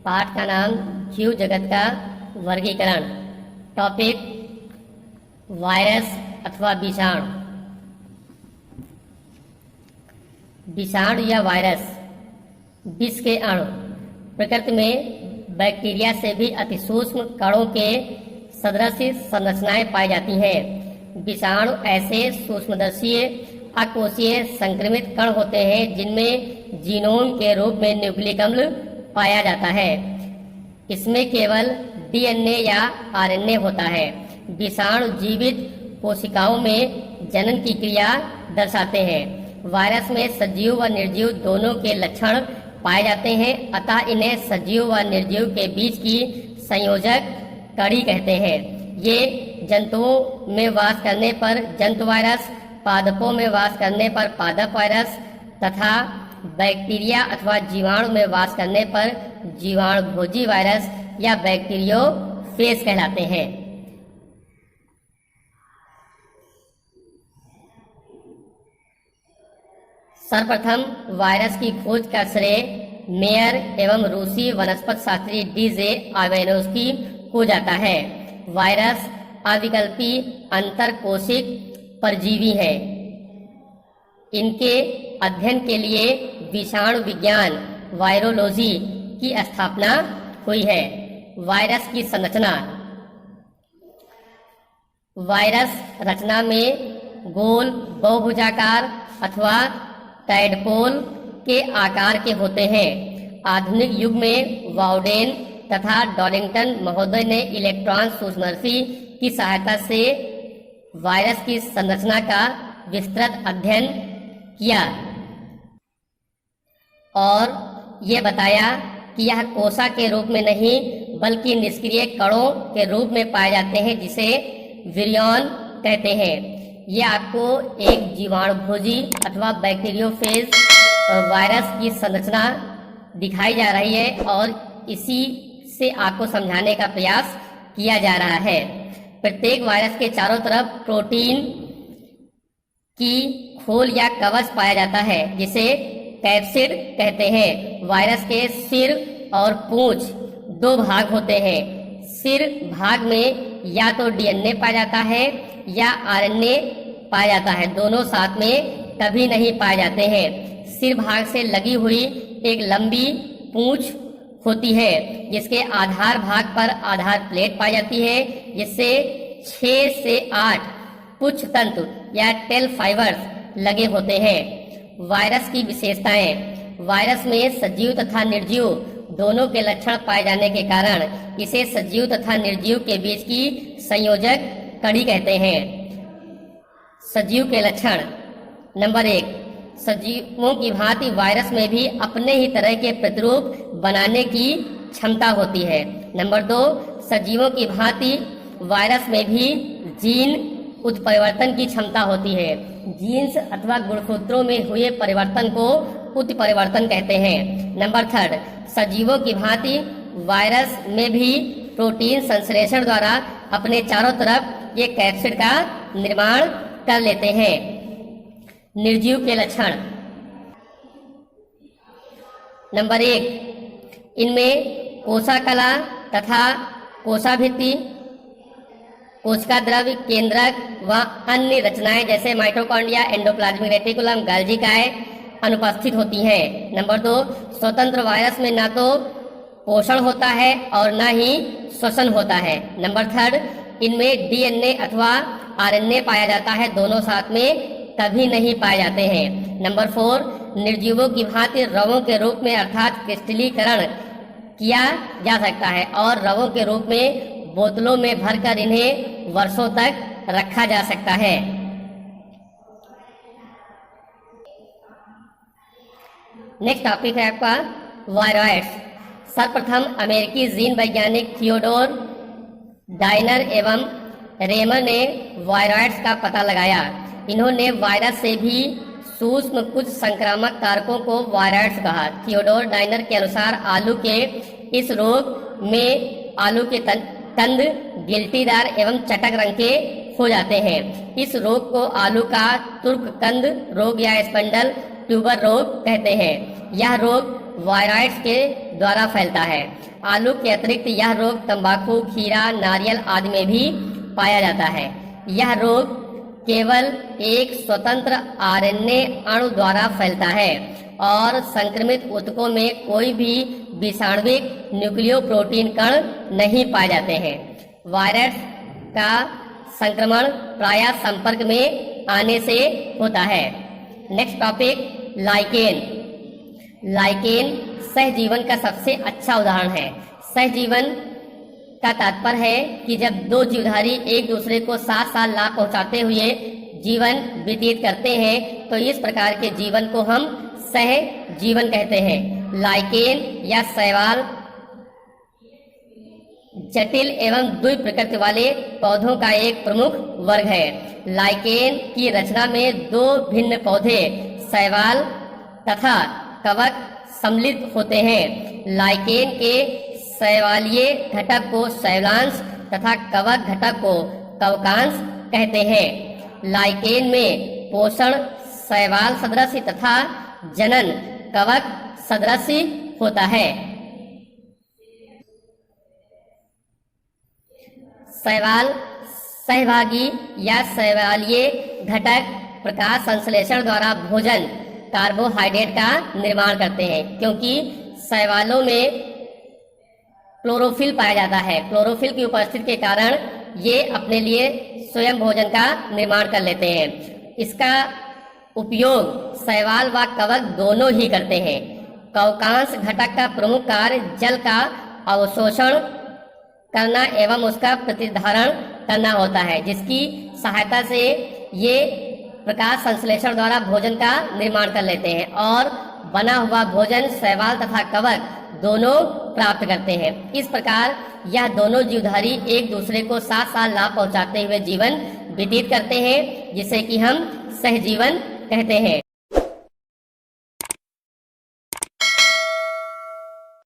पाठ का नाम जीव जगत का वर्गीकरण। टॉपिक वायरस अथवा विषाणु। विषाणु या वायरस विष के अणु प्रकृति में बैक्टीरिया से भी अति सूक्ष्म कणों के सदृश संरचनाएं पाई जाती हैं। विषाणु ऐसे सूक्ष्मदर्शीय अकोशीय संक्रमित कण होते हैं जिनमें जीनोम के रूप में न्यूक्लिक अम्ल पाया जाता है। इसमें केवल डीएनए या आरएनए होता है। विषाणु जीवित कोशिकाओं में जनन की क्रिया दर्शाते हैं। वायरस में सजीव व निर्जीव दोनों के लक्षण पाए जाते हैं, अतः इन्हें सजीव व निर्जीव के बीच की संयोजक कड़ी कहते हैं। ये जंतुओं में वास करने पर जंतु वायरस, पादपों में वास करने पर पादप वायरस तथा बैक्टीरिया अथवा जीवाणु में वास करने पर जीवाणुभोजी वायरस या बैक्टीरियोफेज कहलाते हैं। सर्वप्रथम वायरस की खोज का श्रेय मेयर एवं रूसी वनस्पति शास्त्री डीजे आवेनोस्की को जाता है। वायरस अविकल्पी अंतरकोशिक परजीवी है। इनके अध्ययन के लिए विषाणु विज्ञान वायरोलॉजी की स्थापना हुई है। वायरस की संरचना। वायरस रचना में गोल, बहुभुजाकार अथवा टैडपोल के आकार के होते हैं। आधुनिक युग में वाउडेन तथा डॉलिंगटन महोदय ने इलेक्ट्रॉन सूक्ष्मदर्शी की सहायता से वायरस की संरचना का विस्तृत अध्ययन किया और ये बताया कि यह कोशा के रूप में नहीं बल्कि निष्क्रिय कणों के रूप में पाए जाते हैं, जिसे विरियन कहते हैं। ये आपको एक जीवाणुभोजी अथवा बैक्टीरियोफेज वायरस की संरचना दिखाई जा रही है और इसी से आपको समझाने का प्रयास किया जा रहा है। प्रत्येक वायरस के चारों तरफ प्रोटीन की खोल या कवच पाया जाता है, जिसे कैप्सिड कहते हैं। वायरस के सिर और पूंछ दो भाग होते हैं। सिर भाग में या तो डीएनए पाया जाता है या आरएनए पाया जाता है, दोनों साथ में कभी नहीं पाए जाते हैं। सिर भाग से लगी हुई एक लंबी पूंछ होती है, जिसके आधार भाग पर आधार प्लेट पाई जाती है, जिससे 6 से 8 पुच्छ तंतु या टेल फाइबर्स लगे होते हैं। वायरस की विशेषताएं। वायरस में सजीव तथा निर्जीव दोनों के लक्षण पाए जाने के कारण इसे सजीव तथा निर्जीव के बीच की संयोजक कड़ी कहते हैं। सजीव के लक्षण। नंबर 1, सजीवों की भांति वायरस में भी अपने ही तरह के प्रतिरूप बनाने की क्षमता होती है। नंबर 2, सजीवों की भांति वायरस में भी जीन उत्परिवर्तन की क्षमता होती है। जीन्स अथवा गुणसूत्रों में हुए परिवर्तन को उत्परिवर्तन कहते हैं। नंबर 3, सजीवों की भांति वायरस में भी प्रोटीन संश्लेषण द्वारा अपने चारों तरफ ये कैप्सिड का निर्माण कर लेते हैं। निर्जीव के लक्षण। नंबर 1, इनमें कोशिका तथा कोशाभित्ति, कोशिका द्रव्य, केंद्रक व अन्य रचनाएं जैसे माइटोकॉन्ड्रिया, एंडोप्लाज्मिक रेटिकुलम, गाल्जिकाएं अनुपस्थित होती हैं। नंबर 2, स्वतंत्र वायरस में न तो पोषण होता है और न ही श्वसन होता है। नंबर 3, इनमें डीएनए अथवा आरएनए पाया जाता है, दोनों साथ में कभी नहीं पाए जाते हैं। नंबर 4, निर्जीवों की भांति रवों के रूप में अर्थात क्रिस्टलीकरण किया जा सकता है और रवों के रूप में बोतलों में भरकर इन्हें वर्षों तक रखा जा सकता है। नेक्स्ट टॉपिक है आपका वायरॉइड्स। सर्वप्रथम अमेरिकी जीन वैज्ञानिक थियोडोर डायनर एवं रेमर ने वायरॉइड्स का पता लगाया। इन्होंने वायरस से भी सूक्ष्म कुछ संक्रामक कारकों को वायरॉइड्स कहा। थियोडोर डायनर के अनुसार आलू के इस रोग में आलू के कंद गिल्टीदार एवं चटक रंग के हो जाते हैं। इस रोग को आलू का तुर्क कंद रोग या स्पंडल ट्यूबर रोग कहते हैं। यह रोग वायरॉइड्स के द्वारा फैलता है। आलू के अतिरिक्त यह रोग तंबाकू, खीरा, नारियल आदि में भी पाया जाता है। यह रोग केवल एक स्वतंत्र आरएनए अणु द्वारा फैलता है और संक्रमित ऊतकों में कोई भी विषाणुविक न्यूक्लियोप्रोटीन कण नहीं पाए जाते हैं। वायरस का संक्रमण प्रायः संपर्क में आने से होता है। Next topic, lichen. लाइकेन सहजीवन का सबसे अच्छा उदाहरण है। सहजीवन का तात्पर्य है कि जब दो जीवधारी एक दूसरे को साथ साथ लाभ पहुंचाते हुए जीवन व्यतीत करते हैं तो इस प्रकार के जीवन को हम सहजीवन कहते हैं। लाइकेन या शैवाल जटिल एवं द्वि प्रकृति वाले पौधों का एक प्रमुख वर्ग है। लाइकेन की रचना में दो भिन्न पौधे शैवाल तथा कवक सम्मिलित होते हैं। लाइकेन के शैवालीय घटक को शैवालांश तथा कवक घटक को कवकांश कहते हैं। लाइकेन में पोषण शैवाल सदृश तथा जनन कवक सदृश होता है। शैवाल सहभागी या शैवालीय घटक प्रकाश संश्लेषण द्वारा भोजन कार्बोहाइड्रेट का निर्माण करते हैं, क्योंकि शैवालों में क्लोरोफिल पाया जाता है। क्लोरोफिल की उपस्थिति के कारण ये अपने लिए स्वयं भोजन का निर्माण कर लेते हैं। इसका उपयोग शैवाल व कवक दोनों ही करते हैं। कवकांश घटक का प्रमुख कार्य जल का अवशोषण करना एवं उसका प्रतिधारण करना होता है, जिसकी सहायता से ये प्रकाश संश्लेषण द्वारा भोजन का निर्माण कर लेते हैं और बना हुआ भोजन शैवाल तथा कवक दोनों प्राप्त करते हैं। इस प्रकार यह दोनों जीवधारी एक दूसरे को साथ साथ लाभ पहुंचाते हुए जीवन व्यतीत करते हैं, जिसे कि हम सहजीवन कहते हैं।